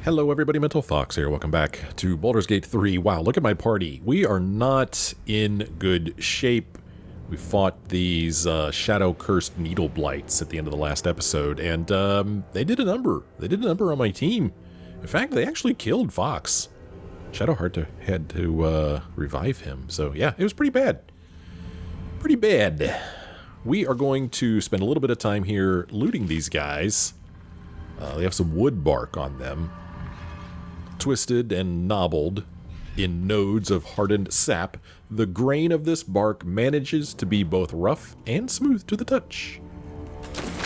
Hello everybody, Mental Fox here. Welcome back to Baldur's Gate 3. Wow, look at my party. We are not in good shape. We fought these shadow-cursed needle blights at the end of the last episode, and they did a number. They did a number on my team. In fact, they actually killed Fox. Shadowheart had to revive him, so yeah, it was pretty bad. Pretty bad. We are going to spend a little bit of time here looting these guys. They have some wood bark on them, twisted and knobbled in nodes of hardened sap. The grain of this bark manages to be both rough and smooth to the touch.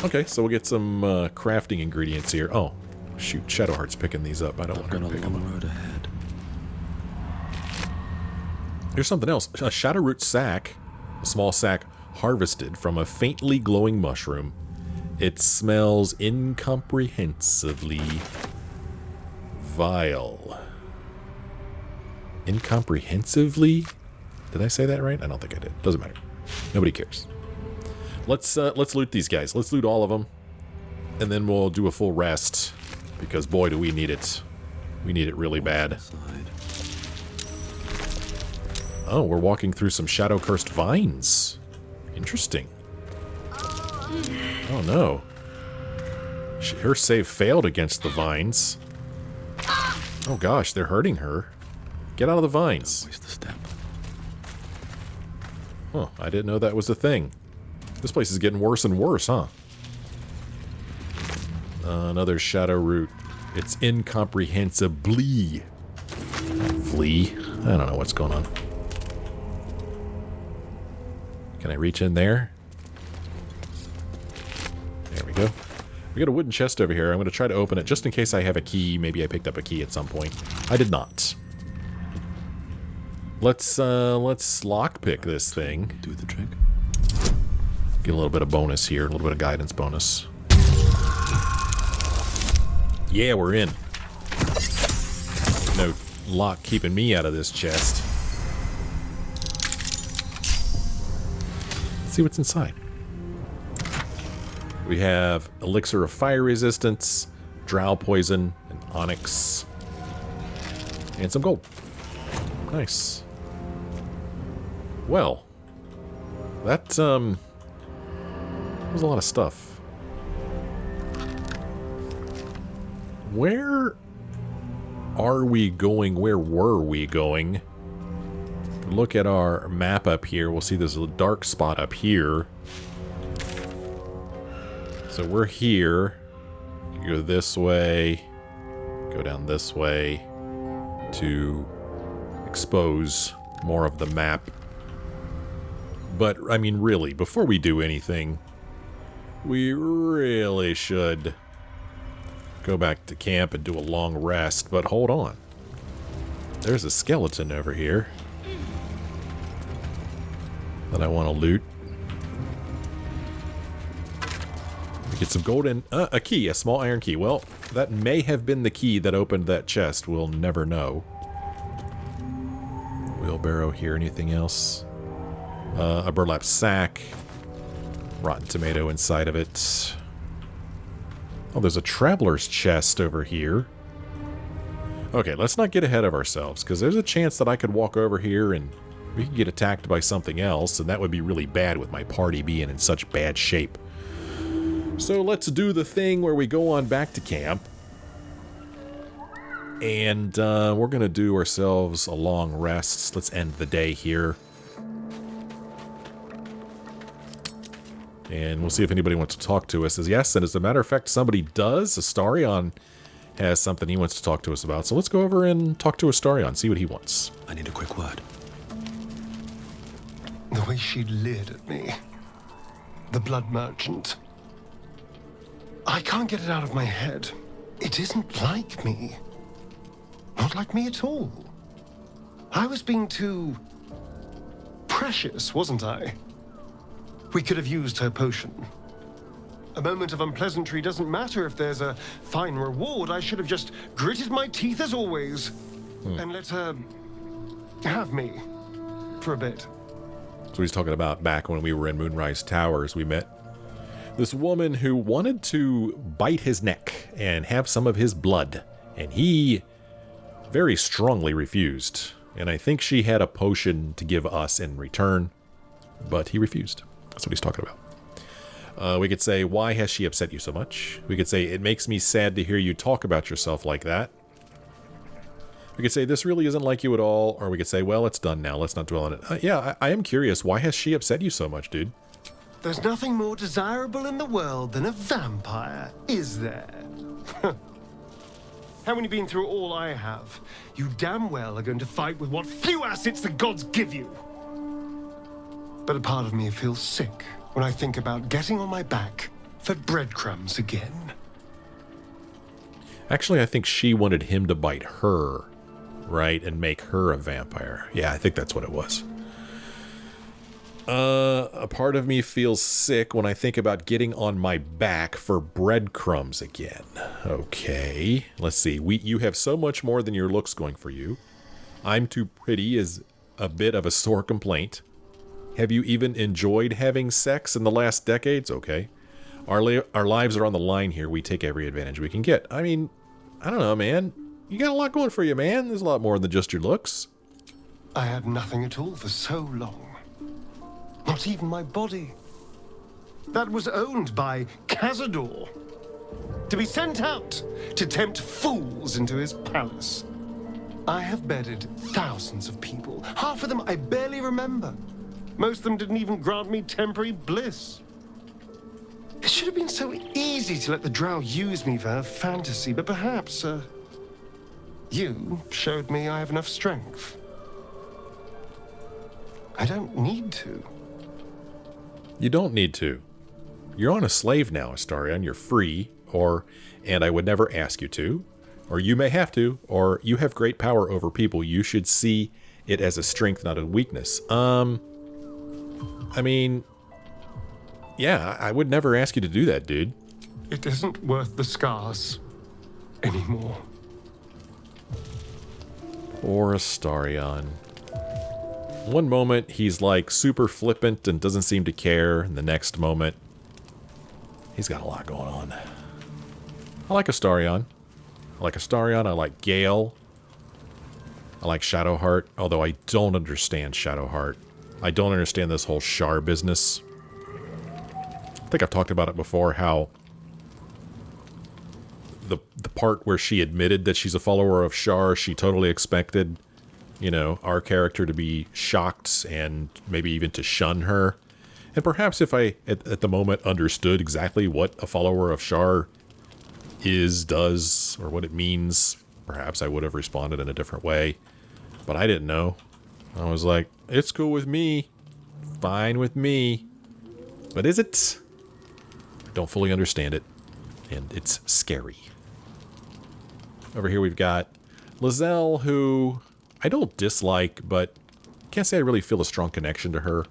Okay, so we'll get some crafting ingredients here. Oh, shoot, Shadowheart's picking these up. I don't want her to pick them up. Road ahead. Here's something else. A shadowroot sack, a small sack harvested from a faintly glowing mushroom. It smells incomprehensibly vile. Incomprehensively? Did I say that right? I don't think I did. Doesn't matter. Nobody cares. Let's loot these guys. Let's loot all of them, and then we'll do a full rest, because boy, do we need it. We need it really bad. Oh, we're walking through some shadow-cursed vines. Interesting. Oh no. Her save failed against the vines. Oh gosh, they're hurting her. Get out of the vines. Waste the step. Huh, I didn't know that was a thing. This place is getting worse and worse, huh? Another shadow root. It's incomprehensibly. Flee? I don't know what's going on. Can I reach in there? There we go. We got a wooden chest over here. I'm going to try to open it just in case I have a key. Maybe I picked up a key at some point. I did not. Let's lockpick this thing. Do the trick. Get a little bit of bonus here, a little bit of guidance bonus. Yeah, we're in. No lock keeping me out of this chest. Let's see what's inside. We have elixir of fire resistance, drow poison, and onyx, and some gold. Nice. Well, that was a lot of stuff. Where are we going? Where were we going? Look at our map up here. We'll see there's a dark spot up here. So we're here. You go this way, go down this way to expose more of the map. But, I mean, really, before we do anything, we really should go back to camp and do a long rest. But hold on. There's a skeleton over here that I want to loot. Get some gold and a key, a small iron key. Well, that may have been the key that opened that chest. We'll never know. Wheelbarrow here. Anything else? A burlap sack. Rotten tomato inside of it. Oh, there's a traveler's chest over here. Okay, let's not get ahead of ourselves, because there's a chance that I could walk over here and we could get attacked by something else, and that would be really bad with my party being in such bad shape. So let's do the thing where we go on back to camp. And we're going to do ourselves a long rest. Let's end the day here. And we'll see if anybody wants to talk to us. Yes, and as a matter of fact, somebody does. Astarion has something he wants to talk to us about. So let's go over and talk to Astarion, see what he wants. I need a quick word. The way she leered at me. The blood merchant. I can't get it out of my head. It isn't like me. Not like me at all. I was being too precious, wasn't I? We could have used her potion. A moment of unpleasantry doesn't matter if there's a fine reward. I should have just gritted my teeth as always and let her have me for a bit. So he's talking about back when we were in Moonrise Towers, we met this woman who wanted to bite his neck and have some of his blood. And he very strongly refused. And I think she had a potion to give us in return, but he refused. That's what he's talking about. We could say, why has she upset you so much? We could say, it makes me sad to hear you talk about yourself like that. We could say, this really isn't like you at all. Or we could say, well, it's done now. Let's not dwell on it. Yeah, I am curious. Why has she upset you so much, dude? There's nothing more desirable in the world than a vampire, is there? Haven't you been through all I have? You damn well are going to fight with what few assets the gods give you. But a part of me feels sick when I think about getting on my back for breadcrumbs again. Actually, I think she wanted him to bite her, right? And make her a vampire. Yeah, I think that's what it was. A part of me feels sick when I think about getting on my back for breadcrumbs again. Okay, let's see. You have so much more than your looks going for you. I'm too pretty is a bit of a sore complaint. Have you even enjoyed having sex in the last decades? Okay. Our lives are on the line here. We take every advantage we can get. I mean, I don't know, man. You got a lot going for you, man. There's a lot more than just your looks. I had nothing at all for so long. Not even my body. That was owned by Cazador. To be sent out to tempt fools into his palace. I have bedded thousands of people. Half of them I barely remember. Most of them didn't even grant me temporary bliss. It should have been so easy to let the drow use me for her fantasy, but perhaps, you showed me I have enough strength. I don't need to. You don't need to. You're on a slave now, Astarion. You're free, and I would never ask you to, or you may have to, or you have great power over people. You should see it as a strength, not a weakness. I mean, yeah, I would never ask you to do that, dude. It isn't worth the scars anymore. Poor Astarion. One moment, he's like super flippant and doesn't seem to care. And the next moment, he's got a lot going on. I like Astarion. I like Gale. I like Shadowheart, although I don't understand Shadowheart. I don't understand this whole Shar business. I think I've talked about it before, how the part where she admitted that she's a follower of Shar, she totally expected, you know, our character to be shocked and maybe even to shun her. And perhaps if I, at the moment, understood exactly what a follower of Shar is, does, or what it means, perhaps I would have responded in a different way. But I didn't know. I was like, it's cool with me. Fine with me. But is it? I don't fully understand it. And it's scary. Over here we've got Lizelle, who I don't dislike, but can't say I really feel a strong connection to her.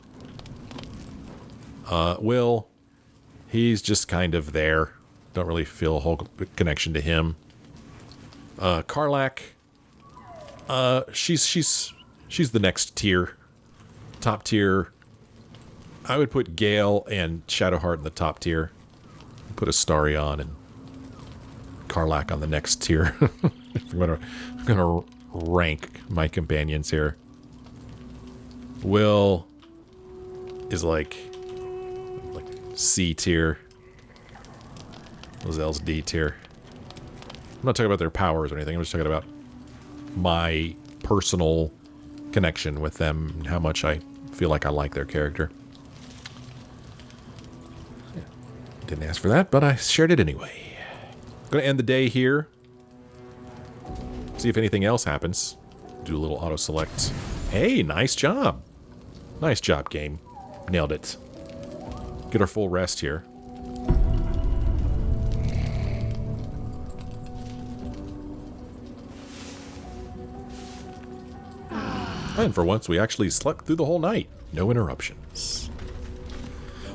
Will, he's just kind of there. Don't really feel a whole connection to him. Karlach, she's the next tier. Top tier. I would put Gale and Shadowheart in the top tier. Put Astarion and Karlach on the next tier. I'm gonna rank my companions here. Will is like C tier. Lizelle's D tier. I'm not talking about their powers or anything. I'm just talking about my personal connection with them and how much I feel like I like their character. Yeah. Didn't ask for that, but I shared it anyway. Gonna end the day here. See if anything else happens. Do a little auto select. Hey, nice job. Nice job, game. Nailed it. Get our full rest here. And for once, we actually slept through the whole night. No interruptions.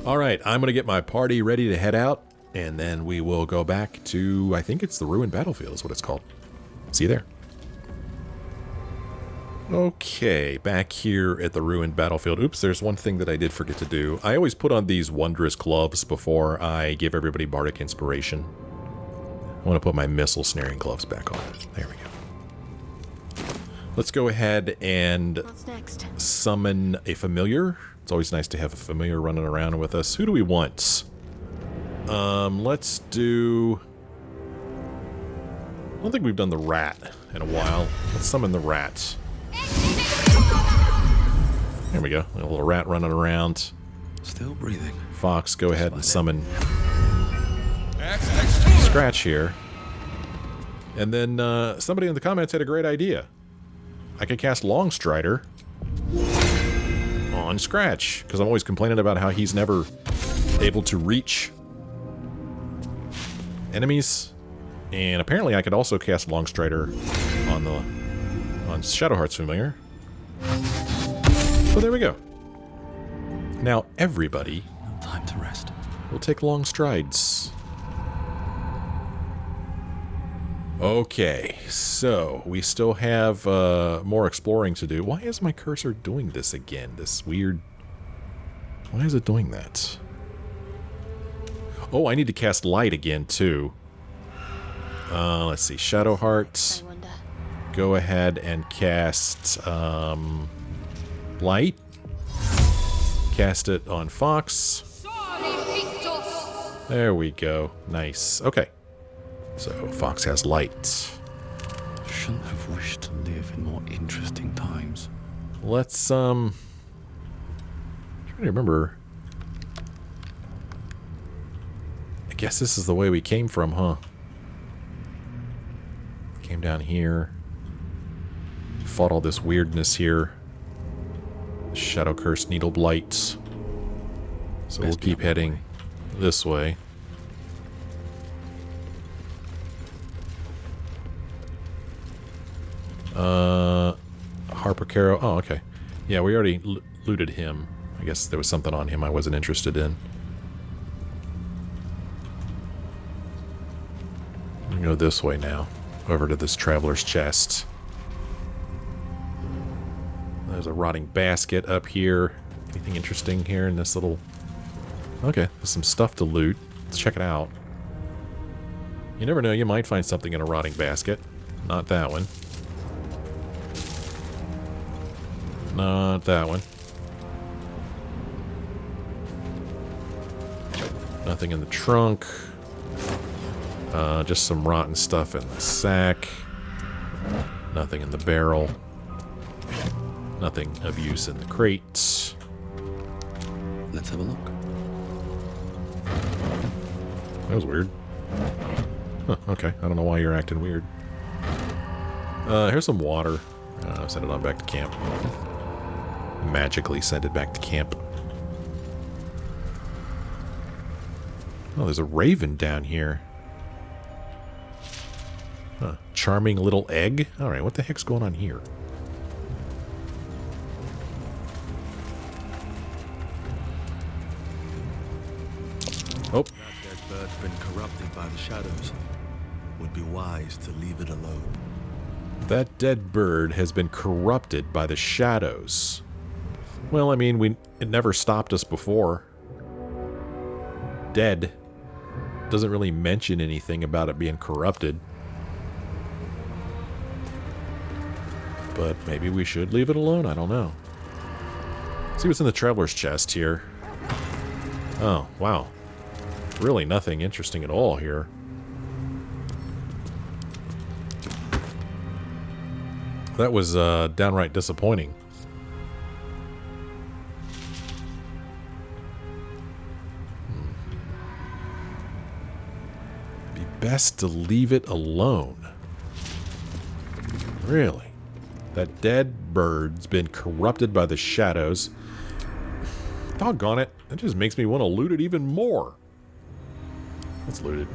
All right, I'm going to get my party ready to head out, and then we will go back to, I think it's the Ruined Battlefield is what it's called. See you there. Okay, back here at the Ruined Battlefield. Oops, there's one thing that I did forget to do. I always put on these wondrous gloves before I give everybody Bardic Inspiration. I want to put my missile snaring gloves back on. There we go. Let's go ahead and What's next? summon a familiar. It's always nice to have a familiar running around with us. Who do we want? Let's do... I don't think we've done the rat in a while. Let's summon the rat. There we go. A little rat running around. Still breathing. Fox, go ahead and summon Scratch here. And then somebody in the comments had a great idea. I could cast Longstrider on Scratch, because I'm always complaining about how he's never able to reach enemies. And apparently I could also cast Longstrider on Shadowheart's familiar. So there we go. Now everybody No time to rest. will take long strides. Okay, so we still have more exploring to do. Why is my cursor doing this again? This weird... Why is it doing that? Oh, I need to cast light again, too. Let's see. Shadowheart. I wonder. Go ahead and cast light. Cast it on Fox. There we go. Nice. Okay. So Fox has light. Shouldn't have wished to live in more interesting times. Let's trying to remember. I guess this is the way we came from, huh? Came down here. Fought all this weirdness here. Shadow Curse Needle Blight. So we'll keep heading this way. Harper Caro. Oh, okay. Yeah, we already looted him. I guess there was something on him I wasn't interested in. We go this way now. Over to this traveler's chest. There's a rotting basket up here. Anything interesting here in this little... Okay, there's some stuff to loot. Let's check it out. You never know, you might find something in a rotting basket. Not that one. Not that one. Nothing in the trunk. Just some rotten stuff in the sack. Nothing in the barrel. Nothing of use in the crates. Let's have a look. That was weird. Huh, okay, I don't know why you're acting weird. Here's some water. Send it on back to camp. Magically send it back to camp. Oh, there's a raven down here. Huh, charming little egg? Alright, what the heck's going on here? Oh. That dead bird's been corrupted by the shadows. Would be wise to leave it alone. That dead bird has been corrupted by the shadows. Well, I mean, it never stopped us before. Dead. Doesn't really mention anything about it being corrupted. But maybe we should leave it alone, I don't know. See what's in the traveler's chest here. Oh, wow. Really nothing interesting at all here. That was downright disappointing. Be best to leave it alone. Really? That dead bird's been corrupted by the shadows. Doggone it. That just makes me want to loot it even more. Let's loot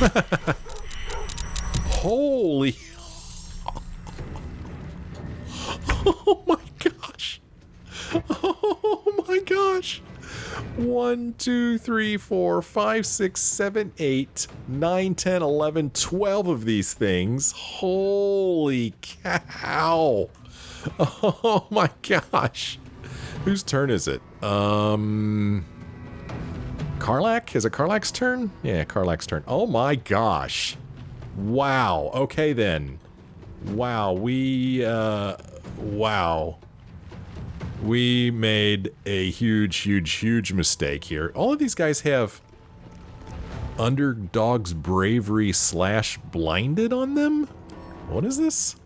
it. Holy... Oh my gosh. Oh my gosh. 1, 2, 3, 4, 5, 6, 7, 8, 9, 10, 11, 12 of these things. Holy cow. Oh my gosh. Whose turn is it? Karlach? Is it Karlach's turn? Yeah, Karlach's turn. Oh my gosh. Wow. Okay then. Wow. Wow. We made a huge mistake here. All of these guys have Underdog's Bravery / Blinded on them? What is this?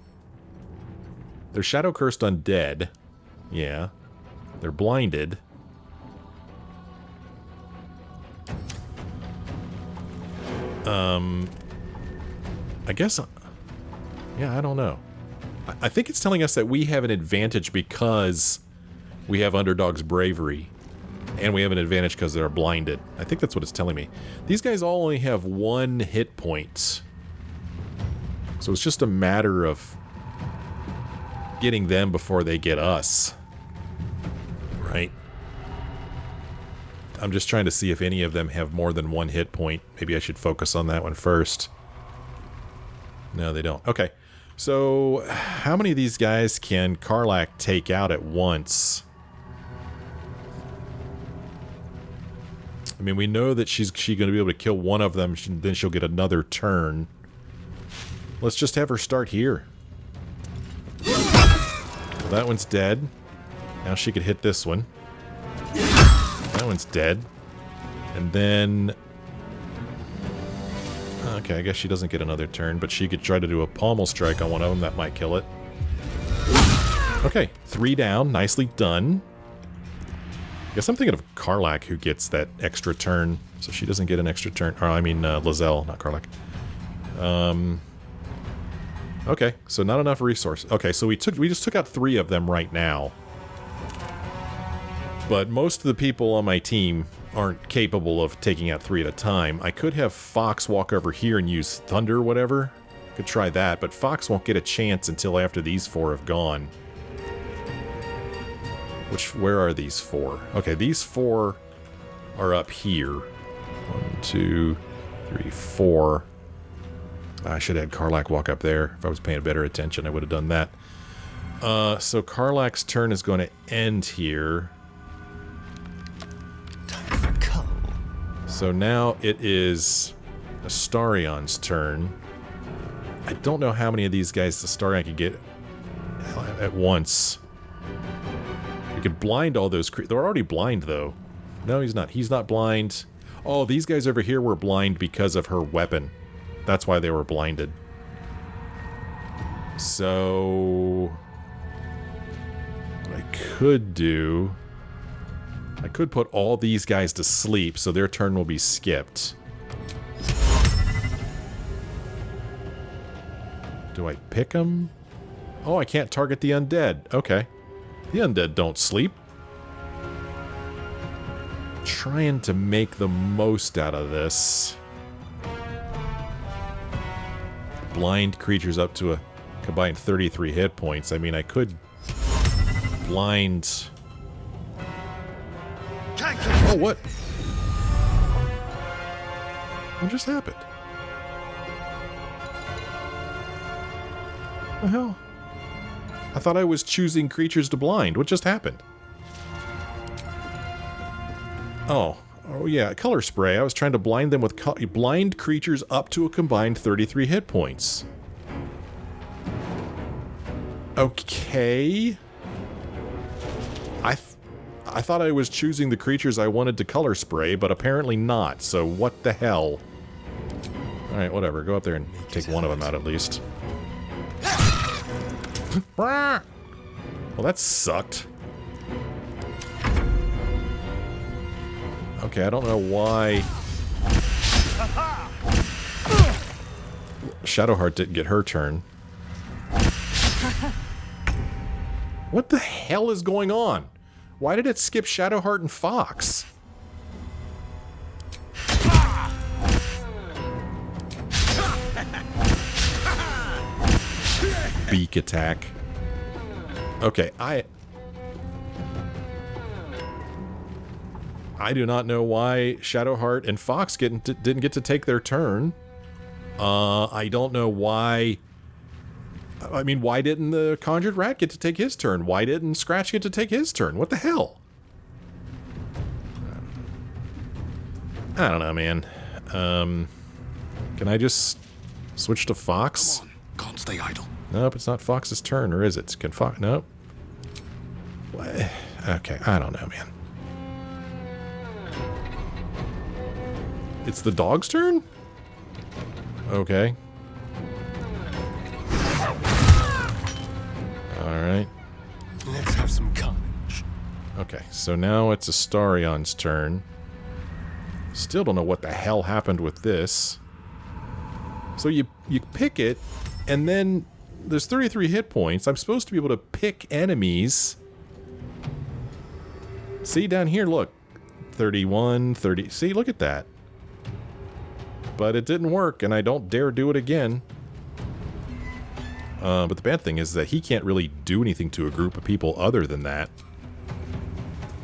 They're Shadow Cursed Undead. Yeah. They're blinded. I guess... Yeah, I don't know. I think it's telling us that we have an advantage because we have Underdog's Bravery. And we have an advantage because they're blinded. I think that's what it's telling me. These guys all only have 1 hit point. So it's just a matter of getting them before they get us. Right? I'm just trying to see if any of them have more than 1 hit point. Maybe I should focus on that one first. No, they don't. Okay. So, how many of these guys can Karlach take out at once? I mean, we know that she's going to be able to kill one of them, then she'll get another turn. Let's just have her start here. Well, that one's dead. Now she could hit this one. That one's dead. And then... Okay, I guess she doesn't get another turn, but she could try to do a pommel strike on one of them. That might kill it. Okay, 3 down. Nicely done. Guess I'm thinking of Karlach, who gets that extra turn, so she doesn't get an extra turn. Or I mean, Lizelle, not Karlach. Okay, so not enough resource. Okay, so we just took out 3 of them right now. But most of the people on my team aren't capable of taking out 3 at a time. I could have Fox walk over here and use Thunder or whatever. Could try that, but Fox won't get a chance until after these 4 have gone. Where are these 4? Okay, these 4 are up here. 1, 2, 3, 4. I should have had Karlach walk up there. If I was paying better attention, I would have done that. So Karlach's turn is going to end here. So now it is Astarion's turn. I don't know how many of these guys Astarion could get at once. We could blind all those creatures. They're already blind, though. No, he's not. He's not blind. Oh, these guys over here were blind because of her weapon. That's why they were blinded. So... what I could do... I could put all these guys to sleep, so their turn will be skipped. Do I pick them? Oh, I can't target the undead. Okay. The undead don't sleep. Trying to make the most out of this. Blind creatures up to a combined 33 hit points. I mean, I could blind... Oh, what? What just happened? What the hell? I thought I was choosing creatures to blind. What just happened? Oh yeah, color spray. I was trying to blind them with blind creatures up to a combined 33 hit points. Okay. I thought I was choosing the creatures I wanted to color spray, but apparently not, so what the hell? Alright, whatever. Go up there and take one of them out at least. Well, that sucked. Okay, I don't know why... Shadowheart didn't get her turn. What the hell is going on? Why did it skip Shadowheart and Fox? Beak attack. Okay, I do not know why Shadowheart and Fox didn't get to take their turn. I don't know why... I mean, why didn't the Conjured Rat get to take his turn? Why didn't Scratch get to take his turn? What the hell? I don't know, man. Can I just switch to Fox? Come on, can't stay idle. Nope, it's not Fox's turn, or is it? Can Fox? Nope. What? Okay, I don't know, man. It's the dog's turn? Okay. Alright. Let's have some carnage. Okay, so now it's Astarion's turn. Still don't know what the hell happened with this. So you pick it, and then there's 33 hit points. I'm supposed to be able to pick enemies. See down here, look. 31, 30. See, look at that. But it didn't work, and I don't dare do it again. But the bad thing is that he can't really do anything to a group of people other than that.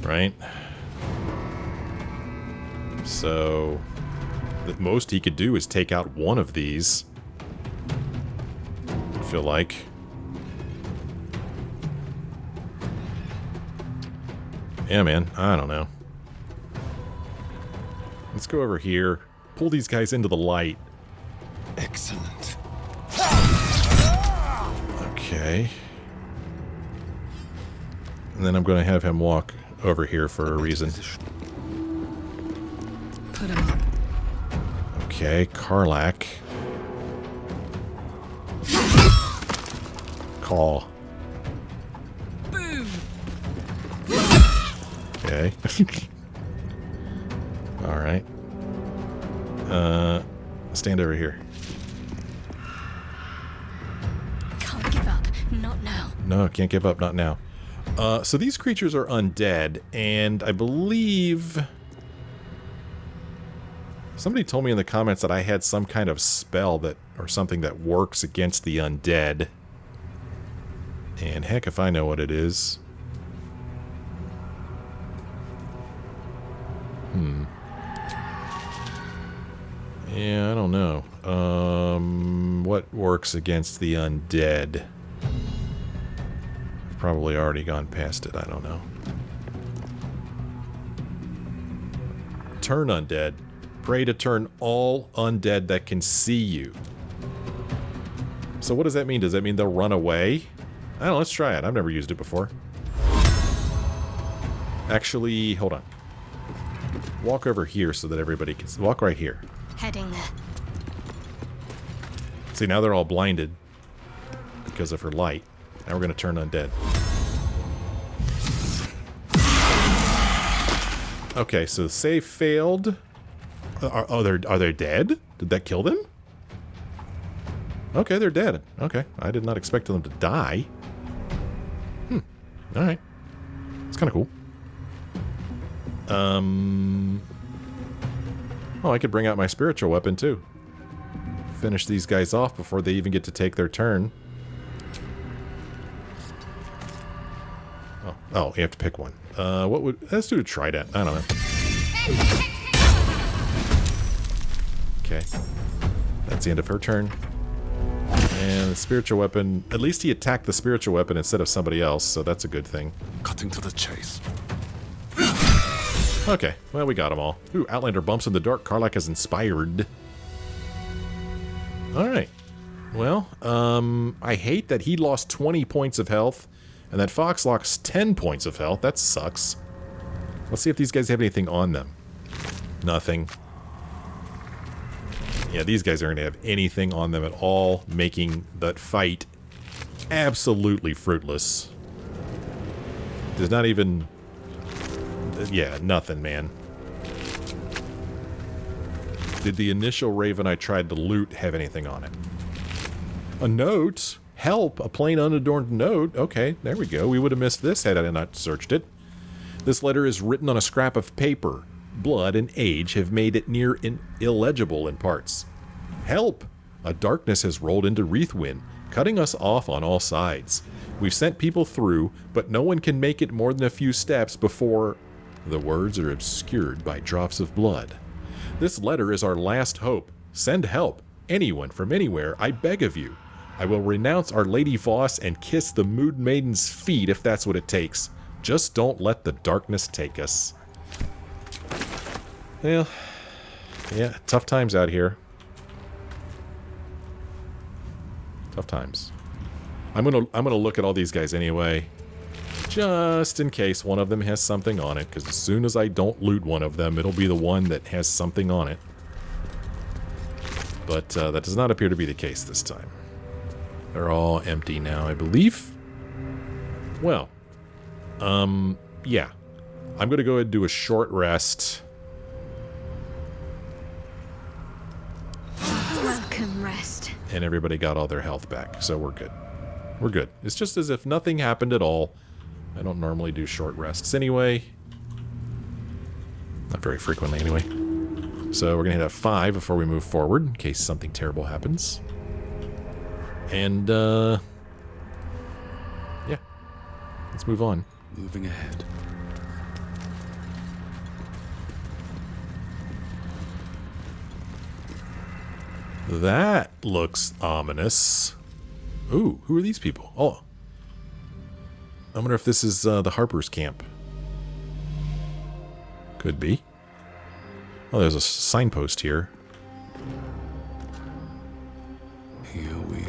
Right? So, the most he could do is take out one of these. I feel like. Yeah, man. I don't know. Let's go over here. Pull these guys into the light. Excellent. Okay. And then I'm going to have him walk over here for a reason. Put him up. Okay, Karlak. Call. Boom. Okay. Alright. Stand over here. Can't give up. Not now. No, can't give up, not now. So these creatures are undead, and I believe... Somebody told me in the comments that I had some kind of spell that, or something that works against the undead. And heck if I know what it is. Yeah, I don't know. What works against the undead? I've probably already gone past it, I don't know. Turn undead. Pray to turn all undead that can see you. So what does that mean? Does that mean they'll run away? I don't know, let's try it. I've never used it before. Actually, hold on. Walk over here so that everybody can... Walk right here. Heading there. See, now they're all blinded because of her light. Now we're going to turn undead. Okay, so the save failed. Are they dead? Did that kill them? Okay, they're dead. Okay, I did not expect them to die. Alright. It's kind of cool. Oh, I could bring out my spiritual weapon, too. Finish these guys off before they even get to take their turn. Oh, you have to pick one. What would... Let's do a trident. I don't know. Okay. That's the end of her turn. And the spiritual weapon... At least he attacked the spiritual weapon instead of somebody else, so that's a good thing. Cutting to the chase. Okay, well, we got them all. Ooh, Outlander bumps in the dark. Karlak is inspired. Alright. Well, I hate that he lost 20 points of health, and that Fox lost 10 points of health. That sucks. Let's see if these guys have anything on them. Nothing. Yeah, these guys aren't going to have anything on them at all, making that fight absolutely fruitless. There's not even... Yeah, nothing, man. Did the initial raven I tried to loot have anything on it? A note? Help! A plain unadorned note? Okay, there we go. We would have missed this had I not searched it. This letter is written on a scrap of paper. Blood and age have made it near illegible in parts. Help! A darkness has rolled into Wreathwind, cutting us off on all sides. We've sent people through, but no one can make it more than a few steps before... The words are obscured by drops of blood. This letter is our last hope. Send help. Anyone from anywhere, I beg of you. I will renounce our Lady Voss and kiss the Mood Maiden's feet if that's what it takes. Just don't let the darkness take us. Well, Yeah, tough times out here. Tough times. I'm gonna look at all these guys anyway, just in case one of them has something on it. Because as soon as I don't loot one of them, it'll be the one that has something on it. But that does not appear to be the case this time. They're all empty now, I believe. Well, yeah. I'm gonna go ahead and do a short rest. Welcome, rest. And everybody got all their health back, so we're good. We're good. It's just as if nothing happened at all. I don't normally do short rests anyway. Not very frequently anyway. So we're going to hit F5 before we move forward, in case something terrible happens. And, yeah. Let's move on. Moving ahead. That looks ominous. Ooh, who are these people? Oh. I wonder if this is the Harpers camp. Could be. Oh, there's a signpost here. Here we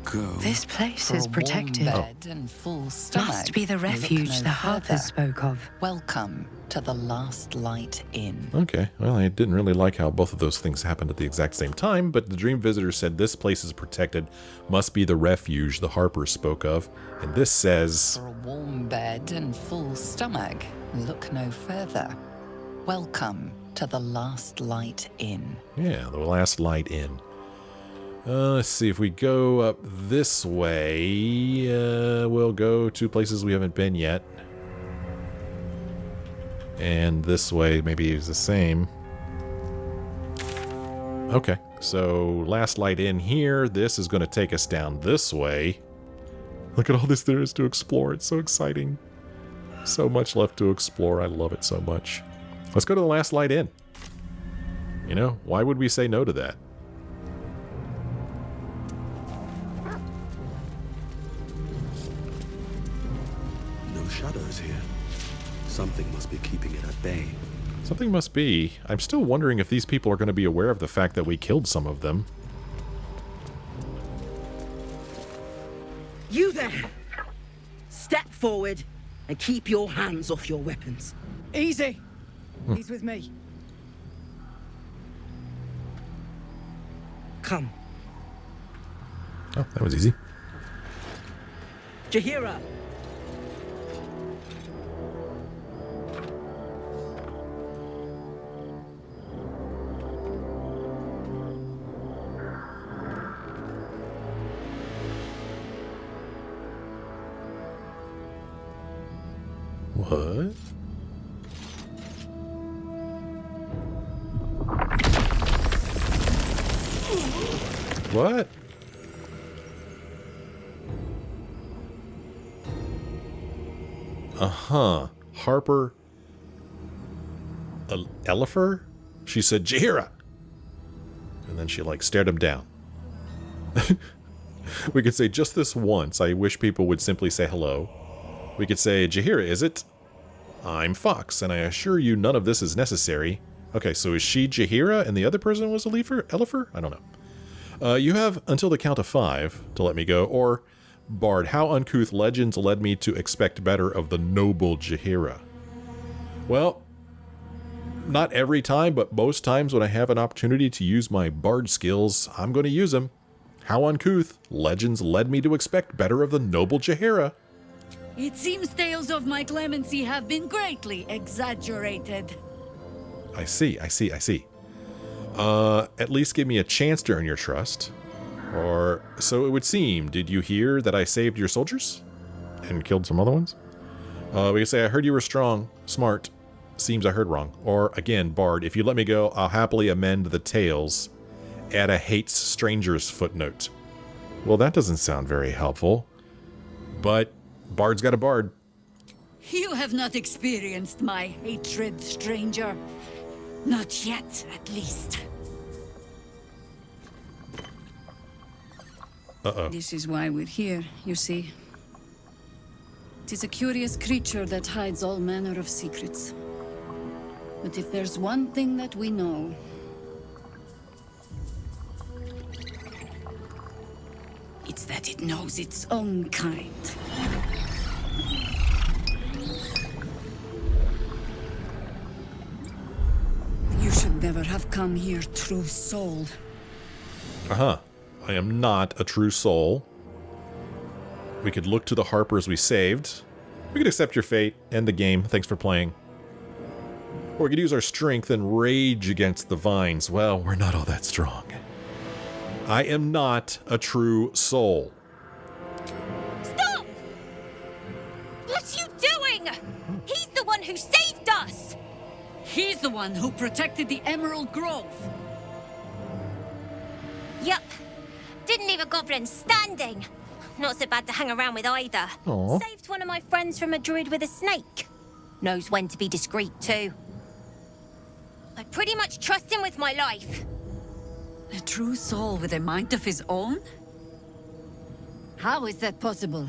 go. This place For is a warm protected. bed and full stomach, Must be the look refuge no the Harpers further. spoke of. Welcome to the Last Light Inn. Okay, well, I didn't really like how both of those things happened at the exact same time, but the Dream Visitor said this place is protected. Must be the refuge the Harpers spoke of. And this says... For a warm bed and full stomach, look no further. Welcome to the Last Light Inn. Yeah, the Last Light Inn. Let's see, if we go up this way, we'll go to places we haven't been yet. And this way maybe is the same. Okay, so Last Light Inn here. This is going to take us down this way. Look at all this there is to explore. It's so exciting. So much left to explore. I love it so much. Let's go to the Last Light Inn. You know, why would we say no to that? No shadows here. Something must be keeping it at bay. Something must be. I'm still wondering if these people are going to be aware of the fact that we killed some of them. You there! Step forward and keep your hands off your weapons. Easy. He's with me. Come. Oh, that was easy. Jahira! What? What? Uh-huh. Harper... Elifer? She said, Jahira! And then she, like, stared him down. We could say, just this once, I wish people would simply say hello. We could say, Jahira, is it? I'm Fox, and I assure you none of this is necessary. Okay, so is she Jahira and the other person was Elifer? I don't know. You have until the count of 5 to let me go, or Bard, how uncouth legends led me to expect better of the noble Jahira. Well, not every time, but most times when I have an opportunity to use my Bard skills, I'm going to use them. How uncouth legends led me to expect better of the noble Jahira. It seems tales of my clemency have been greatly exaggerated. I see. At least give me a chance to earn your trust. Or, so it would seem. Did you hear that I saved your soldiers? And killed some other ones? We could say, I heard you were strong, smart. Seems I heard wrong. Or, again, Bard, if you let me go, I'll happily amend the tales. Add a hates strangers footnote. Well, that doesn't sound very helpful. But Bard's got a bard. You have not experienced my hatred, stranger. Not yet, at least. Uh-oh. This is why we're here, you see. It is a curious creature that hides all manner of secrets. But if there's one thing that we know, It's that it knows its own kind. You should never have come here, true soul. Uh-huh. I am not a true soul. We could look to the Harpers we saved. We could accept your fate, end the game, thanks for playing. Or we could use our strength and rage against the vines. Well, we're not all that strong. I am not a true soul. Stop! What are you doing? He's the one who saved us! He's the one who protected the Emerald Grove. Yup. Didn't leave a goblin standing. Not so bad to hang around with either. Aww. Saved one of my friends from a druid with a snake. Knows when to be discreet too. I pretty much trust him with my life. A true soul with a mind of his own? How is that possible?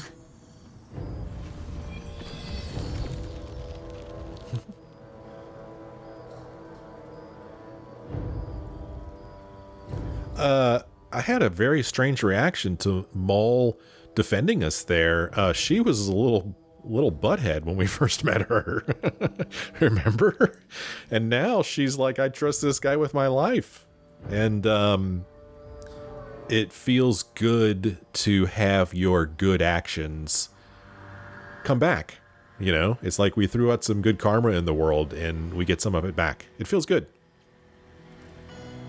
I had a very strange reaction to Maul defending us there. She was a little butthead when we first met her. Remember? And now she's like, I trust this guy with my life. And it feels good to have your good actions come back. You know, it's like we threw out some good karma in the world and we get some of it back. It feels good.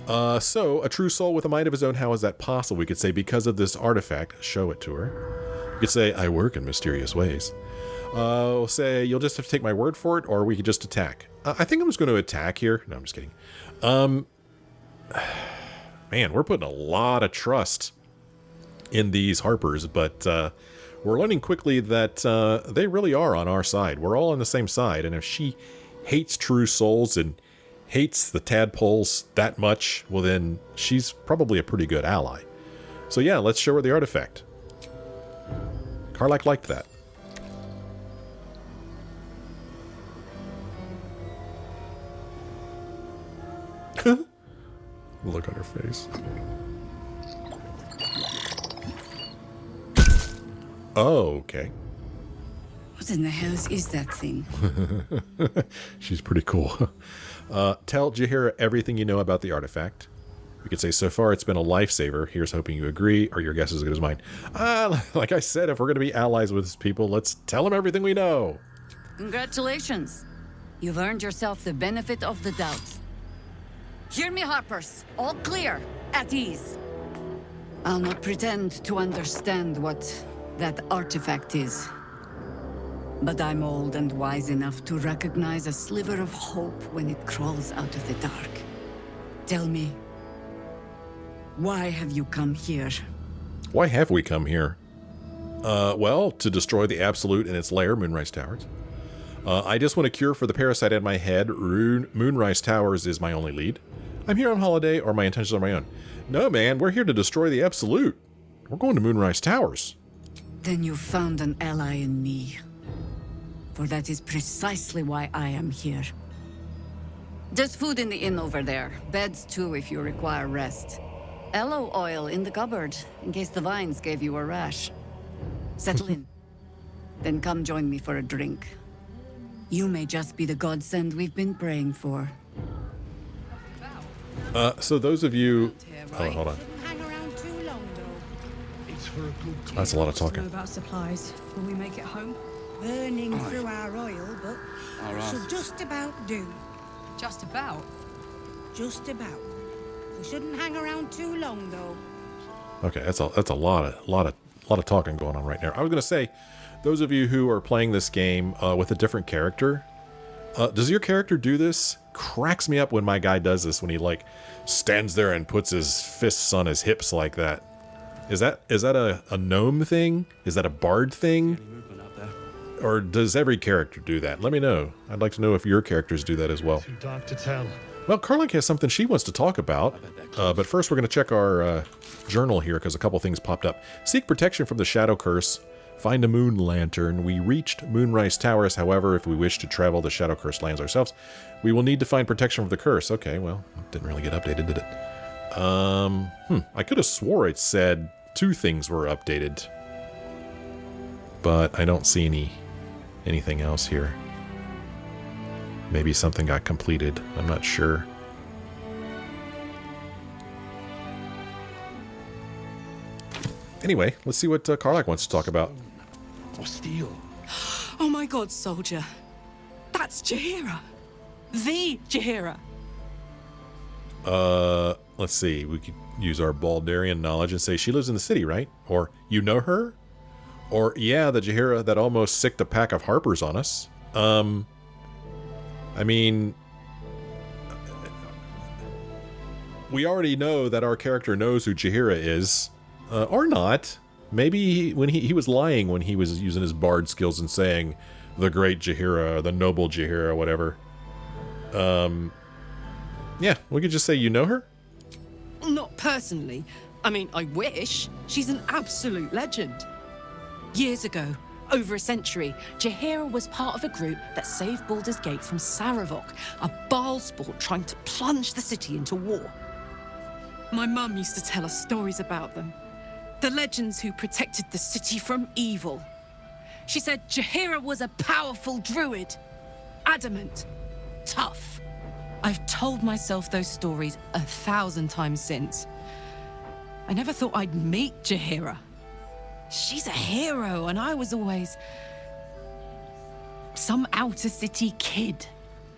So, a true soul with a mind of his own, how is that possible? We could say, because of this artifact, show it to her. We could say, I work in mysterious ways. We'll say, you'll just have to take my word for it, or we could just attack. I think I'm just going to attack here. No, I'm just kidding. Man, we're putting a lot of trust in these Harpers, but we're learning quickly that they really are on our side. We're all on the same side, and if she hates true souls and hates the tadpoles that much, well then she's probably a pretty good ally. So yeah, let's show her the artifact. Karlach liked that. Look on her face. Oh, okay. What in the hell is that thing? She's pretty cool. Tell Jaheira everything you know about the artifact. We could say, so far it's been a lifesaver. Here's hoping you agree, or your guess is as good as mine. Like I said, if we're going to be allies with these people, let's tell them everything we know. Congratulations. You've earned yourself the benefit of the doubt. Hear me, Harpers. All clear. At ease. I'll not pretend to understand what that artifact is. But I'm old and wise enough to recognize a sliver of hope when it crawls out of the dark. Tell me, why have you come here? Why have we come here? Well, to destroy the Absolute in its lair, Moonrise Towers. I just want a cure for the parasite in my head. Moonrise Towers is my only lead. I'm here on holiday, or my intentions are my own. No, man, we're here to destroy the Absolute. We're going to Moonrise Towers. Then you found an ally in me. For that is precisely why I am here. There's food in the inn over there. Beds too if you require rest. Aloe oil in the cupboard, in case the vines gave you a rash. Settle in. Then come join me for a drink. You may just be the godsend we've been praying for. So those of you... Oh, hold on. That's a lot of talking. About supplies when we make it home. Burning through our oil, but should just about do. Just about. Just about. We shouldn't hang around too long, though. Okay, that's a lot of talking going on right now. I was gonna say, those of you who are playing this game with a different character, does your character do this? Cracks me up when my guy does this, when he like stands there and puts his fists on his hips like that. Is that a gnome thing? Is that a bard thing? Or does every character do that? Let me know. I'd like to know if your characters do that as well. Too dark to tell. Well, Karlach has something she wants to talk about, but first we're going to check our journal here because a couple things popped up. Seek protection from the shadow curse. Find a moon lantern. We reached Moonrise Towers. However, if we wish to travel the shadow curse lands ourselves, we will need to find protection from the curse. Okay, well, it didn't really get updated, did it? I could have swore it said two things were updated. But I don't see anything else here. Maybe something got completed. I'm not sure. Anyway, let's see what Karlach wants to talk about. Or steel. Oh my god, soldier. That's Jaheira. The Jaheira. Let's see. We could use our Baldurian knowledge and say she lives in the city, right? Or you know her? Or, yeah, the Jaheira that almost sicked a pack of Harpers on us. I mean, we already know that our character knows who Jaheira is. Or not. Maybe when he was lying when he was using his bard skills and saying the great Jaheira, or the noble Jaheira, whatever. Yeah, we could just say you know her? Not personally. I mean, I wish. She's an absolute legend. Years ago, over a century, Jaheira was part of a group that saved Baldur's Gate from Saravok, a Baalsport trying to plunge the city into war. My mum used to tell us stories about them. The legends who protected the city from evil. She said Jaheira was a powerful druid. Adamant. Tough. I've told myself those stories 1,000 times since. I never thought I'd meet Jaheira. She's a hero, and I was always some outer city kid.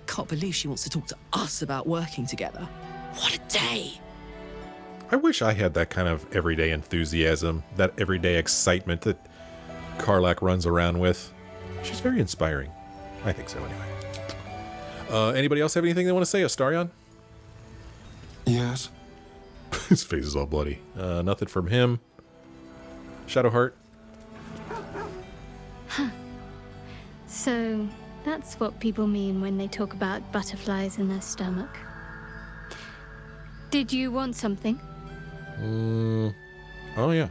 Can't believe she wants to talk to us about working together. What a day! I wish I had that kind of everyday enthusiasm, that everyday excitement that Karlach runs around with. She's very inspiring. I think so, anyway. Anybody else have anything they want to say? Astarion? Yes. His face is all bloody. Nothing from him. Shadowheart? Huh. So, that's what people mean when they talk about butterflies in their stomach. Did you want something? Oh, yeah.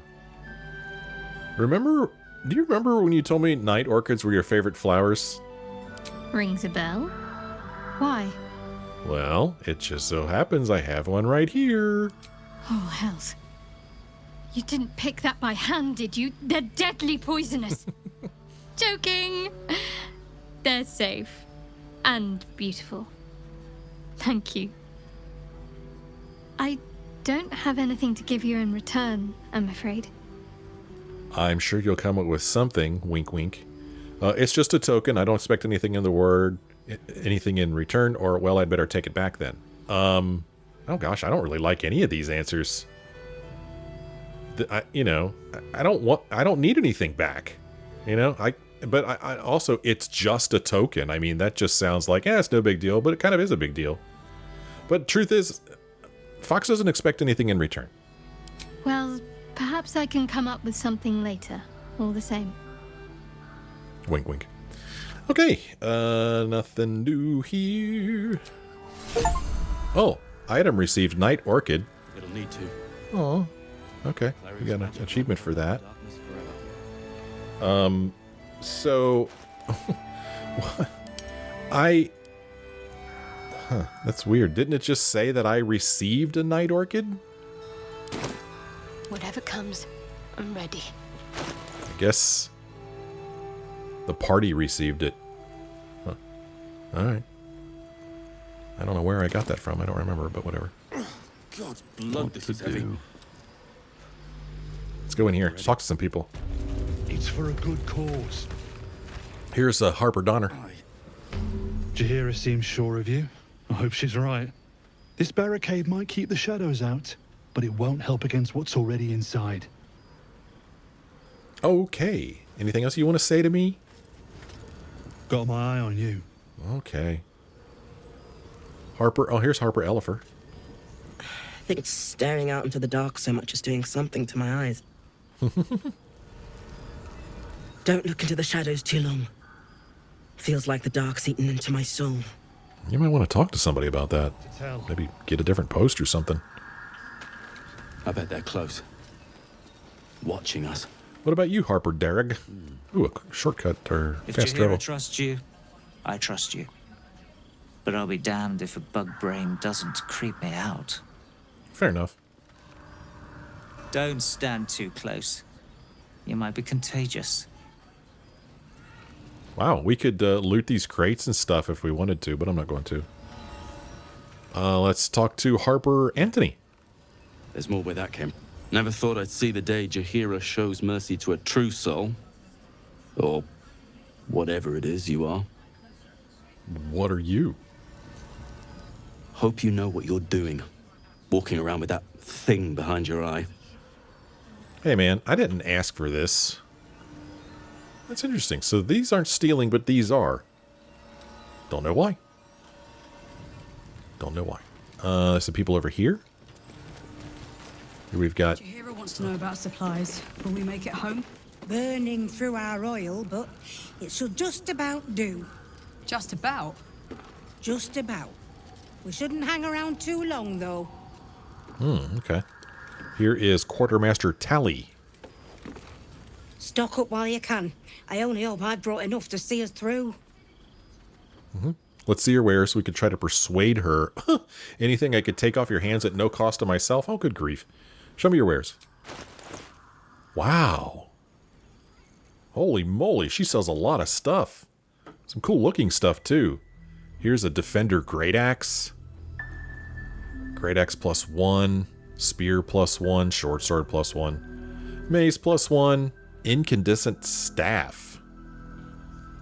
Do you remember when you told me night orchids were your favorite flowers? Rings a bell. Why? Well, it just so happens I have one right here. Oh, hells. You didn't pick that by hand, did you? They're deadly poisonous. Joking. They're safe. And beautiful. Thank you. I don't have anything to give you in return, I'm afraid. I'm sure you'll come up with something, wink wink. It's just a token. I don't expect anything in return, or, well, I'd better take it back then. Oh gosh, I don't really like any of these answers. I don't need anything back. But I also, it's just a token. I mean, that just sounds like, it's no big deal, but it kind of is a big deal. But truth is, Fox doesn't expect anything in return. Well, perhaps I can come up with something later, all the same. Wink, wink. Okay, nothing new here. Oh, item received, Night Orchid. It'll need to. Oh, okay. We got an achievement for that. So, that's weird. Didn't it just say that I received a Night Orchid? Whatever comes, I'm ready. I guess the party received it. Huh. All right. I don't know where I got that from. I don't remember, but whatever. God's blood, this is heavy. Let's go in here. Talk to some people. It's for a good cause. Here's Harper Donner. Jaheira seems sure of you. I hope she's right. This barricade might keep the shadows out, but it won't help against what's already inside. Okay. Anything else you want to say to me? Got my eye on you. Okay. Harper. Oh, here's Harper Elifer. I think staring out into the dark so much is doing something to my eyes. Don't look into the shadows too long. Feels like the dark's eaten into my soul. You might want to talk to somebody about that. Maybe get a different post or something. I bet they're close. Watching us. What about you, Harper Darrig? Ooh, a shortcut or If fast Jaheira travel. trusts you, I trust you. But I'll be damned if a bug brain doesn't creep me out. Fair enough. Don't stand too close. You might be contagious. Wow, we could loot these crates and stuff if we wanted to, but I'm not going to. Let's talk to Harper Anthony. There's more where that came. Never thought I'd see the day Jaheira shows mercy to a true soul. Or whatever it is you are. What are you? Hope you know what you're doing. Walking around with that thing behind your eye. Hey man, I didn't ask for this. That's interesting. So these aren't stealing, but these are. Don't know why. Don't know why. There's some people over here. Here we've got... Jaheira wants to know about supplies. Will we make it home? Burning through our oil, but it should just about do. Just about? Just about. We shouldn't hang around too long, though. Okay. Here is Quartermaster Tally. Stock up while you can. I only hope I've brought enough to see us through. Let's see her wares so we could try to persuade her. Anything I could take off your hands at no cost to myself? Oh, good grief. Show me your wares. Wow. Holy moly, she sells a lot of stuff. Some cool looking stuff, too. Here's a Defender Great Axe. Great Axe +1. Spear +1. Short Sword +1. Mace +1. Incandescent Staff.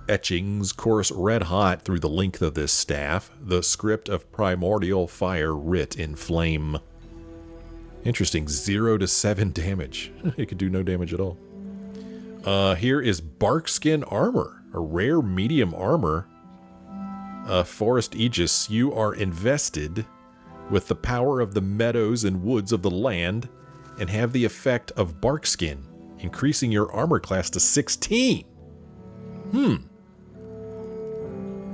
Etchings course red hot through the length of this staff. The script of primordial fire writ in flame. Interesting. 0 to 7 damage. It could do no damage at all. Here is Barkskin Armor. A rare medium armor. Forest Aegis. You are invested with the power of the meadows and woods of the land and have the effect of Barkskin, increasing your armor class to 16.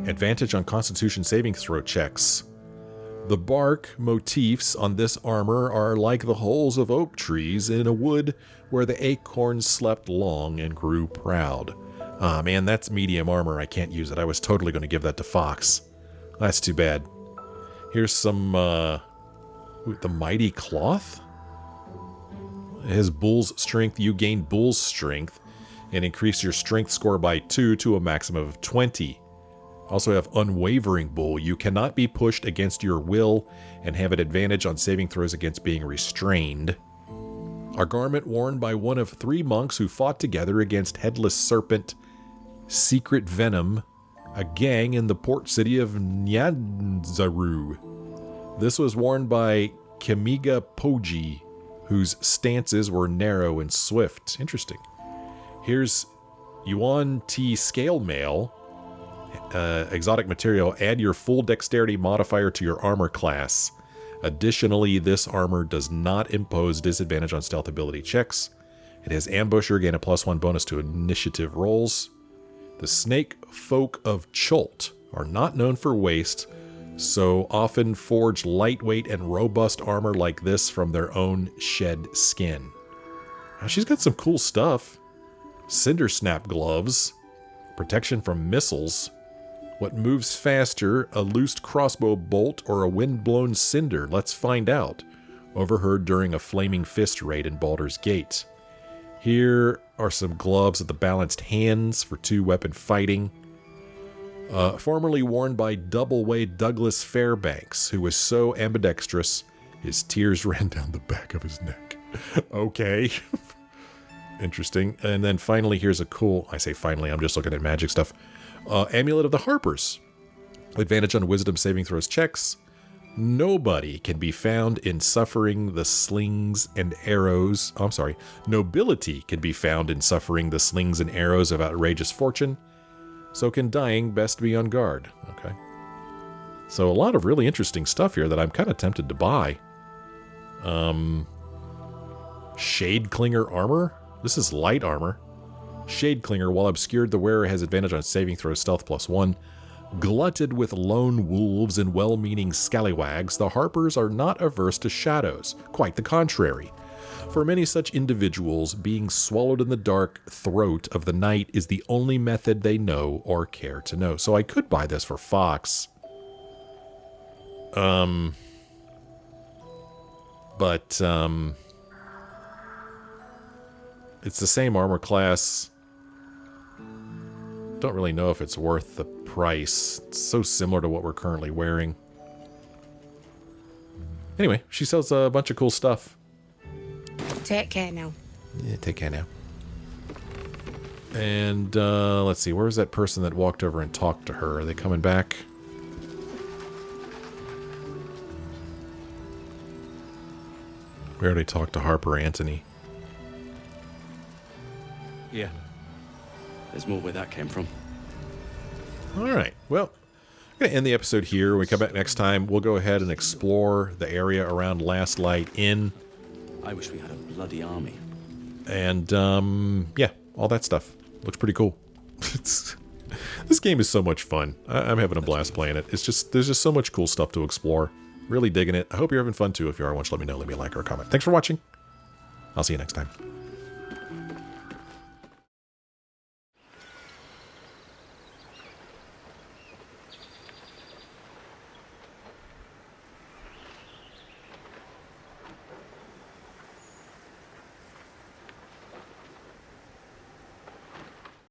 Advantage on Constitution saving throw checks. The bark motifs on this armor are like the holes of oak trees in a wood where the acorns slept long and grew proud. Ah, man, that's medium armor. I can't use it. I was totally going to give that to Fox. That's too bad. Here's some, the Mighty Cloth? It has Bull's Strength. You gain Bull's Strength and increase your Strength score by 2 to a maximum of 20. Also have Unwavering Bull. You cannot be pushed against your will and have an advantage on saving throws against being restrained. A garment worn by one of 3 monks who fought together against Headless Serpent, Secret Venom, a gang in the port city of Nyanzaru. This was worn by Kamiga Poji, whose stances were narrow and swift. Interesting. Here's Yuan T Scale Mail. Exotic material. Add your full dexterity modifier to your armor class. Additionally, this armor does not impose disadvantage on stealth ability checks. It has Ambusher, gain a +1 bonus to initiative rolls. The snake folk of Chult are not known for waste, so often forge lightweight and robust armor like this from their own shed skin. Now, she's got some cool stuff. Cinder Snap gloves. Protection from missiles. What moves faster, a loosed crossbow bolt or a wind-blown cinder? Let's find out. Overheard during a flaming fist raid in Baldur's Gate. Here are some gloves of the balanced hands for 2-weapon fighting. Formerly worn by Double-Way Douglas Fairbanks, who was so ambidextrous, his tears ran down the back of his neck. Okay. Interesting. And then finally, here's a cool... I say finally, I'm just looking at magic stuff. Amulet of the Harpers. Advantage on wisdom saving throws checks. Nobody can be found in suffering the slings and arrows. Oh, I'm sorry. Nobility can be found in suffering the slings and arrows of outrageous fortune. So can dying best be on guard. Okay. So a lot of really interesting stuff here that I'm kind of tempted to buy. Shade Clinger armor. This is light armor. Shade Clinger, while obscured, the wearer has advantage on saving throws stealth +1. Glutted with lone wolves and well-meaning scallywags, the Harpers are not averse to shadows. Quite the contrary. For many such individuals, being swallowed in the dark throat of the night is the only method they know or care to know. So I could buy this for Fox. It's the same armor class. Don't really know if it's worth the price. It's so similar to what we're currently wearing. Anyway, she sells a bunch of cool stuff. Take care now. Yeah, take care now. And let's see, where was that person that walked over and talked to her? Are they coming back? We already talked to Harper Anthony. Yeah. There's more where that came from. Alright, well, I'm going to end the episode here. When we come back next time, we'll go ahead and explore the area around Last Light Inn. I wish we had a bloody army. And, yeah, all that stuff. Looks pretty cool. This game is so much fun. I'm having a blast playing it. It's just, there's just so much cool stuff to explore. Really digging it. I hope you're having fun too. If you are, why don't you let me know. Leave me a like or a comment. Thanks for watching. I'll see you next time.